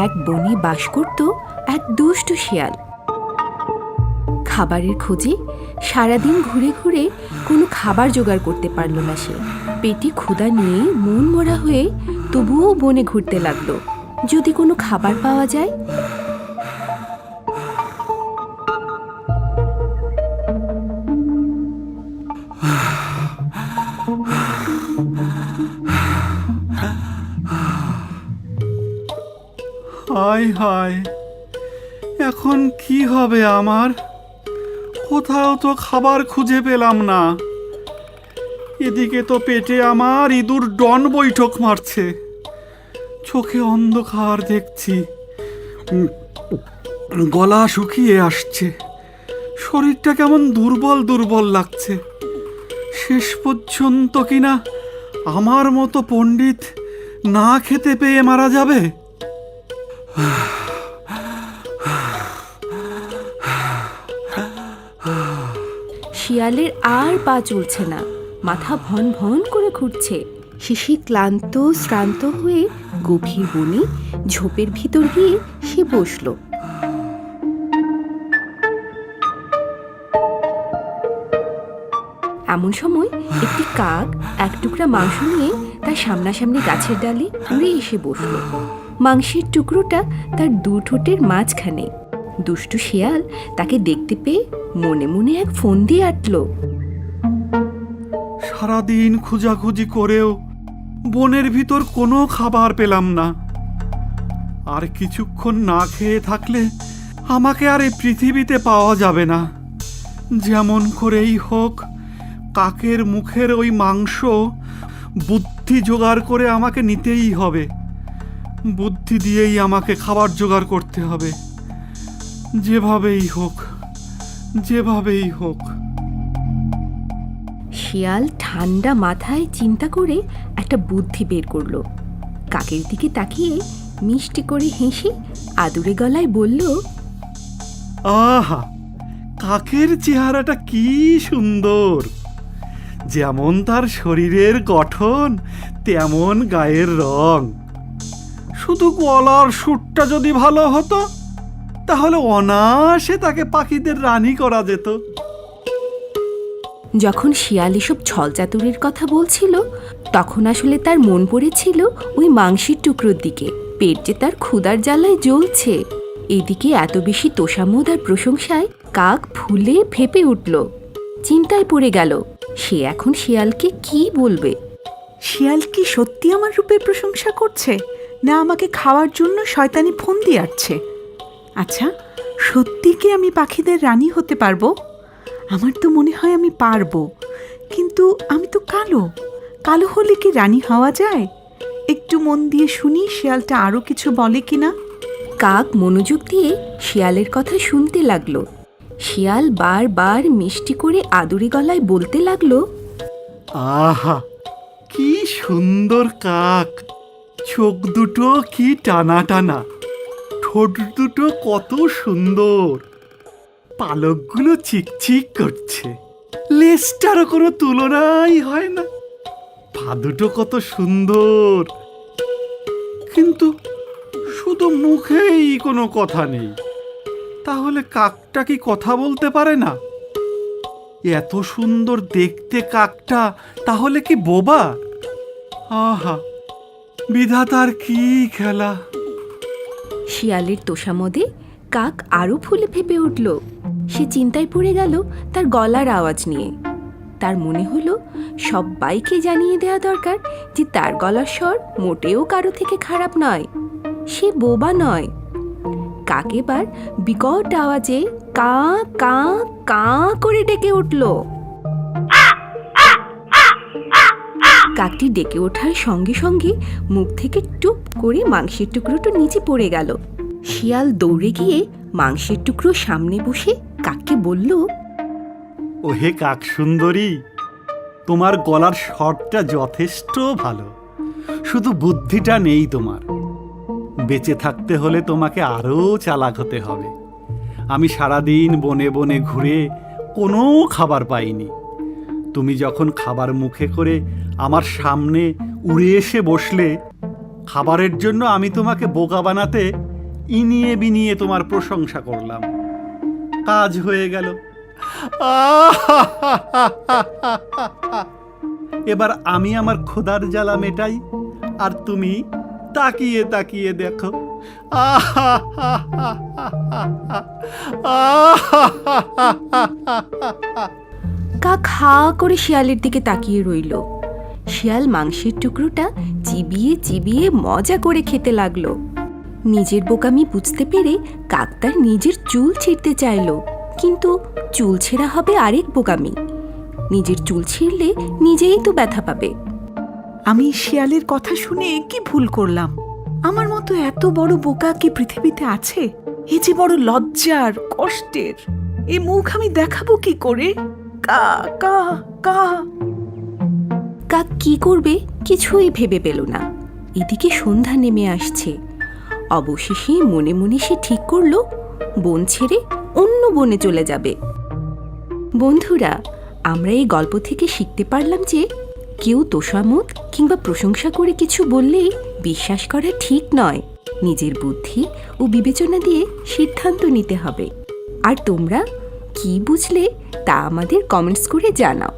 এক বনে বাস করত এক দুষ্ট শিয়াল। খাবারের খোঁজে সারাদিন ঘুরে ঘুরে কোনো খাবার জোগাড় করতে পারল না সে। পেটে ক্ষুধা নিয়ে মন মরা হয়ে তবুও বনে ঘুরতে লাগলো, যদি কোনো খাবার পাওয়া যায়। হায় হায়, এখন কি হবে আমার? কোথাও তো খাবার খুঁজে পেলাম না। এদিকে তো পেটে আমার ইঁদুর ডন বৈঠক মারছে, চোখে অন্ধকার দেখছি, গলা শুকিয়ে আসছে, শরীরটা কেমন দুর্বল দুর্বল লাগছে। শেষ পর্যন্ত কিনা আমার মতো পণ্ডিত না খেতে পেয়ে মারা যাবে? শিয়ালের আর পা চলছে না, মাথা ভন ভন করে ঘুরছে। শিশি ক্লান্ত শ্রান্ত হয়ে গভীর বনে ঝোপের ভিতর গিয়ে সে বসল। এমন সময় একটি কাক এক টুকরা মাংস নিয়ে তার সামনাসামনি গাছের ডালে উড়ে এসে বসল। মাংসের টুকরোটা তার দু ঠোঁটের মাঝখানে। দুষ্টু শিয়াল তাকে দেখতে পেয়ে মনে মনে এক ফোন দিয়ে আটল। সারাদিন খোঁজাখুঁজি করেও বনের ভিতর কোনো খাবার পেলাম না। আর কিছুক্ষণ না খেয়ে থাকলে আমাকে আর এই পৃথিবীতে পাওয়া যাবে না। যেমন করেই হোক কাকের মুখের ওই মাংস বুদ্ধি জোগাড় করে আমাকে নিতেই হবে। বুদ্ধি দিয়েই আমাকে খাবার জোগাড় করতে হবে, যেভাবেই হোক, যেভাবেই হোক। শিয়াল ঠান্ডা মাথায় চিন্তা করে একটা বুদ্ধি বের করলো। কাকের দিকে তাকিয়ে মিষ্টি করে হেসে আদুরে গলায় বলল, আহা, কাকের চেহারাটা কি সুন্দর! যেমন তার শরীরের গঠন তেমন গায়ের রং। শুধু গলার সুরটা যদি ভালো হতো তাহলে অনায়াসে তাকে পাখিদের রানী করা যেত। যখন শিয়াল এসব ছলচাতুরির কথা বলছিল তখন আসলে তার মন পড়েছিল ওই মাংসের টুকরোর দিকে। পেট যে তার ক্ষুধার জ্বালায় জ্বলছে। এদিকে এত বেশি তোষামোদ আর প্রশংসায় কাক ফুলে ফেপে উঠল। চিন্তায় পড়ে গেল সে এখন শিয়ালকে কি বলবে। শিয়াল কি সত্যি আমার রূপের প্রশংসা করছে, না আমাকে খাওয়ার জন্য শয়তানি ফোন দিয়ে আসছে? আচ্ছা, সত্যি কি আমি পাখিদের রানী হতে পারবো? আমার তো মনে হয় আমি পারবো, কিন্তু আমি তো কালো। কালো হলে কি রানী হওয়া যায়? একটু মন দিয়ে শুনি শিয়ালটা আরও কিছু বলে কিনা। কাক মনোযোগ দিয়ে শিয়ালের কথা শুনতে লাগলো। শিয়াল বারবার মিষ্টি করে আদুরে গলায় বলতে লাগলো, আহা, কি সুন্দর কাক! চোখ দুটো কি টানা টানা, ঠোঁট দুটো কত সুন্দর, পালকগুলো চিকচিক করছে, লেজটারও কোনো তুলনাই হয় না, পা দুটো কত সুন্দর। কিন্তু শুধু মুখেই কোনো কথা নেই। তাহলে কাকটা কি কথা বলতে পারে না? এত সুন্দর দেখতে কাকটা তাহলে কি বোবা? আহা, বিধাতার কি খেলা! শিয়ালের তোষামদে কাক আরো ফুলে ফেপে উঠল। সে চিন্তায় পড়ে গেল তার গলার আওয়াজ নিয়ে। তার মনে হলো সবাইকে জানিয়ে দেওয়া দরকার যে তার গলার স্বর মোটেও কারো থেকে খারাপ নয়, সে বোবা নয়। কাক এবার বিকট আওয়াজে কা কা কা করে ডেকে উঠল। কাকটি ডেকে ওঠার সঙ্গে সঙ্গে মুখ থেকে টুপ করে মাংসের টুকরোটা নিচে পড়ে গেল। শিয়াল দৌড়ে গিয়ে মাংসের টুকরো সামনে বসে কাককে বলল, ওহে কাক সুন্দরী, তোমার গলার স্বরটা যথেষ্ট ভালো, শুধু বুদ্ধিটা নেই তোমার। বেঁচে থাকতে হলে তোমাকে আরও চালাক হতে হবে। আমি সারাদিন বনে বনে ঘুরে কোনো খাবার পাইনি। তুমি যখন খাবার মুখে করে আমার সামনে উড়ে এসে বসলে, খাবারের জন্য আমি তোমাকে বোকা বানাতে ইনিয়ে বিনিয়ে তোমার প্রশংসা করলাম, কাজ হয়ে গেল। এবার আমি আমার খোদার জ্বালা মেটাই, আর তুমি তাকিয়ে তাকিয়ে দেখো। কাক হা করে শিয়ালের দিকে তাকিয়ে রইল। শিয়াল মাংসের টুকরোটা চিবিয়ে চিবিয়ে মজা করে খেতে লাগলো। নিজের বোকামি বুঝতে পেরে কাক তার নিজের চুল ছিঁড়তে চাইলো, কিন্তু চুল ছেঁড়া হবে আরেক বোকামি। নিজের চুল ছিঁড়লে নিজেই তো ব্যথা পাবে। আমি শিয়ালের কথা শুনে কি ভুল করলাম? আমার মতো এত বড় বোকা কি পৃথিবীতে আছে? এ যে বড় লজ্জার, কষ্টের। এ মুখ আমি দেখাবো কি করে? কা কা কা। কাক কি করবে কিছুই ভেবে পেল না। এদিকে সন্ধ্যা নেমে আসছে। অবশেষে মনে মনে সে ঠিক করলো বন ছেড়ে অন্য বনে চলে যাবে। বন্ধুরা, আমরা এই গল্প থেকে শিখতে পারলাম যে কেউ তোষামোদ কিংবা প্রশংসা করে কিছু বললেই বিশ্বাস করা ঠিক নয়। নিজের বুদ্ধি ও বিবেচনা দিয়ে সিদ্ধান্ত নিতে হবে। আর তোমরা কি বুঝলে তা আমাদের কমেন্টস করে জানাও।